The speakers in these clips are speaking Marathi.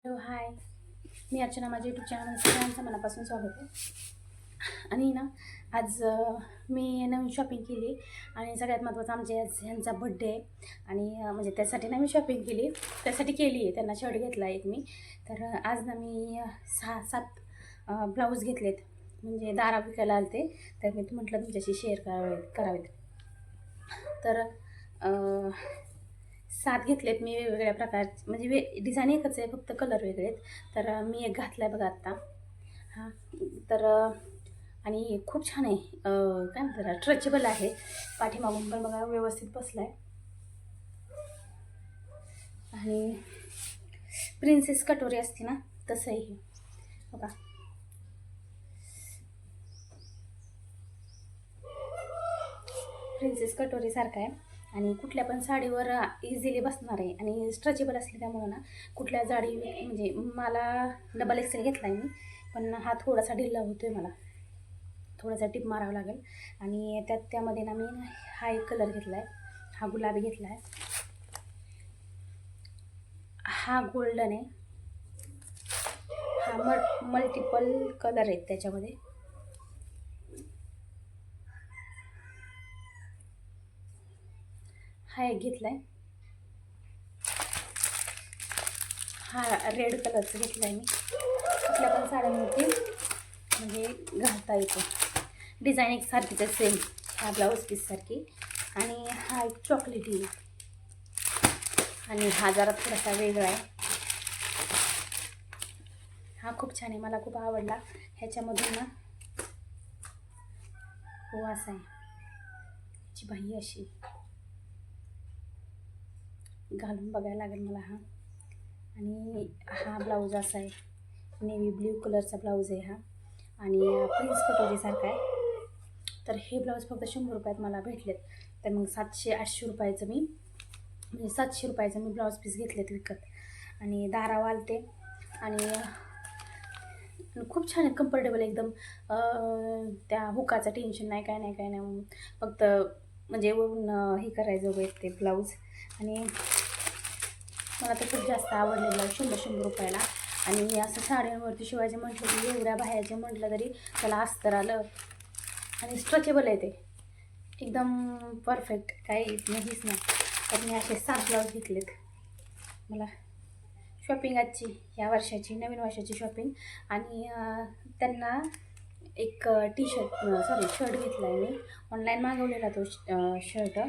हॅलो हाय, मी अर्चना. माझ्या यूट्यूब चॅनल सगळ्यांचं मनापासून स्वागत आहे. आणि ना आज मी नवीन शॉपिंग केली आणि सगळ्यात महत्त्वाचं आमच्या ह्यांचा बड्डे आहे आणि म्हणजे त्यासाठी नवीन शॉपिंग केली, त्यासाठी केली आहे. त्यांना शर्ट घेतला एक मी. तर आज ना मी 6-7 ब्लाऊज घेतलेत, म्हणजे दारा विकायला आलते. तर मी म्हटलं तुमच्याशी शेअर करावेत. तर 7 घेतलेत मी वेगवेगळ्या प्रकारचे, म्हणजे डिझाईन एकच आहे, फक्त कलर वेगळे आहेत. तर मी एक घातला आहे बघा आत्ता. हां, तर आणि खूप छान आहे. काय म्हणतात त्याला, स्ट्रेचेबल आहे. पाठीमागून पण बघा व्यवस्थित बसला आहे. आणि प्रिन्सेस कटोरी असते ना, तसं आहे हे बघा. प्रिन्सेस कटोरीसारखा आहे आणि कुठल्या पण साडीवर इझिली बसणार आहे आणि स्ट्रेचेबल असले त्यामुळं ना कुठल्या जाडी, म्हणजे मला डबल एक्सेल घेतला आहे मी, पण हा थोडासा ढिल्ला होतो आहे, मला थोडासा टिप मारावं लागेल. आणि त्यामध्ये ना मी हा एक कलर घेतला आहे, हा गुलाबी घेतला आहे, हा गोल्डन आहे, हा मल्टिपल कलर आहेत त्याच्यामध्ये. हा एक घेतला आहे, हा रेड कलरचं घेतला आहे मी. कुठल्या पण साड्यांवरती म्हणजे घालता येतो. डिझाईन एक सारखीच आहे, सेम ह्या ब्लाऊज पीससारखी. आणि हा एक चॉकलेटी आणि हा जरा थोडासा वेगळा आहे. हा खूप छान आहे, मला खूप आवडला. ह्याच्यामधून ना हो असा आहे, ह्याची बाही अशी घालून बघायला लागेल मला हा. आणि हा ब्लाऊज असा आहे, नेव्ही ब्ल्यू कलरचा ब्लाऊज आहे हा आणि प्रिन्स कटोरीसारखा आहे. तर हे ब्लाऊज फक्त 100 रुपयात मला भेटलेत. तर मग 700-800 रुपयाचं मी, म्हणजे 700 रुपयाचं मी ब्लाऊज पीस घेतलेत विकत. आणि दारावर आलते आणि खूप छान आहे, कम्फर्टेबल एकदम. त्या हुकाचं टेन्शन नाही, काय नाही काय नाही. फक्त म्हणजे वरून हे करायचं वगैरे ते ब्लाऊज. आणि मला तर खूप जास्त आवडले ब्लाऊज, 100 रुपयाला. आणि असं साड्यांवरती शिवायचं म्हटलं की एवढ्या बाहेरचे म्हटलं तरी त्याला अस्तर आलं आणि स्ट्रेचेबल आहे ते एकदम परफेक्ट, काही नाहीच नाही. तर मी असे 7 ब्लाऊज घेतलेत. मला शॉपिंग आजची ह्या वर्षाची, नवीन वर्षाची शॉपिंग. आणि त्यांना एक शर्ट घेतला आहे मी. ऑनलाईन मागवलेला तो शर्ट.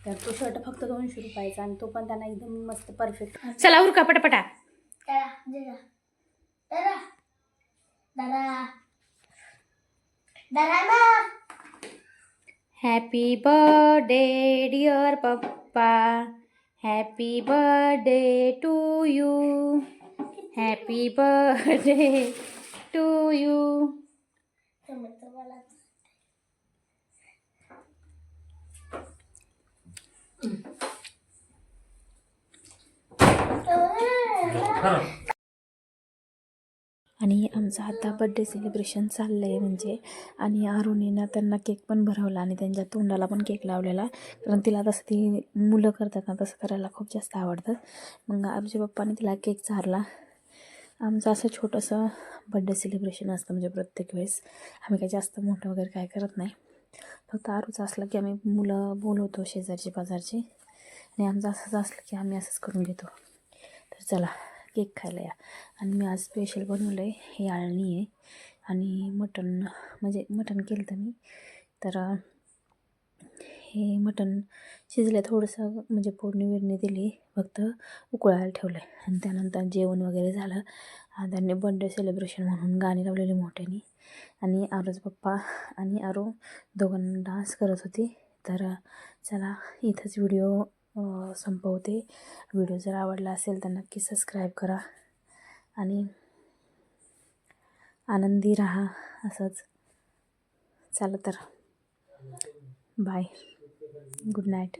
तर तो शर्ट फक्त 200 रुपयाचा आणि तो पण त्यांना एकदम मस्त परफेक्ट. चला उरका पटापटा. Happy birthday dear papa, happy birthday to you, happy birthday to you. आणि आमचं आता बड्डे सेलिब्रेशन चाललं आहे म्हणजे. आणि आरुणीनं त्यांना केक पण भरवला आणि त्यांच्या तोंडाला पण केक लावलेला, कारण तिला तसं ती मुलं करतात ना तसं करायला खूप जास्त आवडतं. मग आमच्या पप्पाने तिला केक चारला. आमचं असं छोटंसं बड्डे सेलिब्रेशन असतं, म्हणजे प्रत्येक वेळेस आम्ही काही जास्त मोठं वगैरे काय करत नाही. फक्त आरूचं असलं की आम्ही मुलं बोलवतो, शेजारची पाजारची. आणि आमचं असंच असलं की आम्ही असंच करून घेतो. तर चला केक खायला या. आणि मी आज स्पेशल बनवलं आहे, हे आळणी आहे आणि मटण, म्हणजे मटण केलं तर मी. तर हे मटण शिजलं थोडंसं, म्हणजे फोडणी बिडणी दिली, फक्त उकळायला ठेवलं आहे. आणि त्यानंतर जेवण वगैरे झालं. त्यांनी बर्थडे सेलिब्रेशन म्हणून गाणी लावलेली मोठ्याने. आणि आरूचे पप्पा आणि आरू दोघांना डान्स करत होती. तर चला इथंच व्हिडिओ संपवते. व्हिडिओ जर आवडला असेल तर नक्की सबस्क्राईब करा आणि आनंदी राहा असंच. चला तर बाय, गुड नाईट.